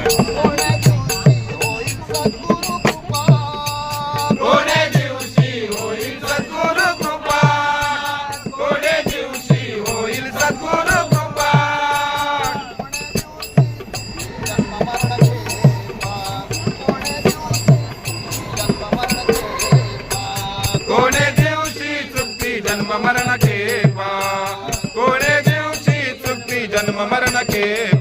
कोणे दिवशी होईल सद्गुरु कृपा, कोणे दिवशी होईल सद्गुरु कृपा, कोणे दिवशी चुकती जन्म मरण खेपा, कोणे दिवशी चुकती जन्म मरण खेपा.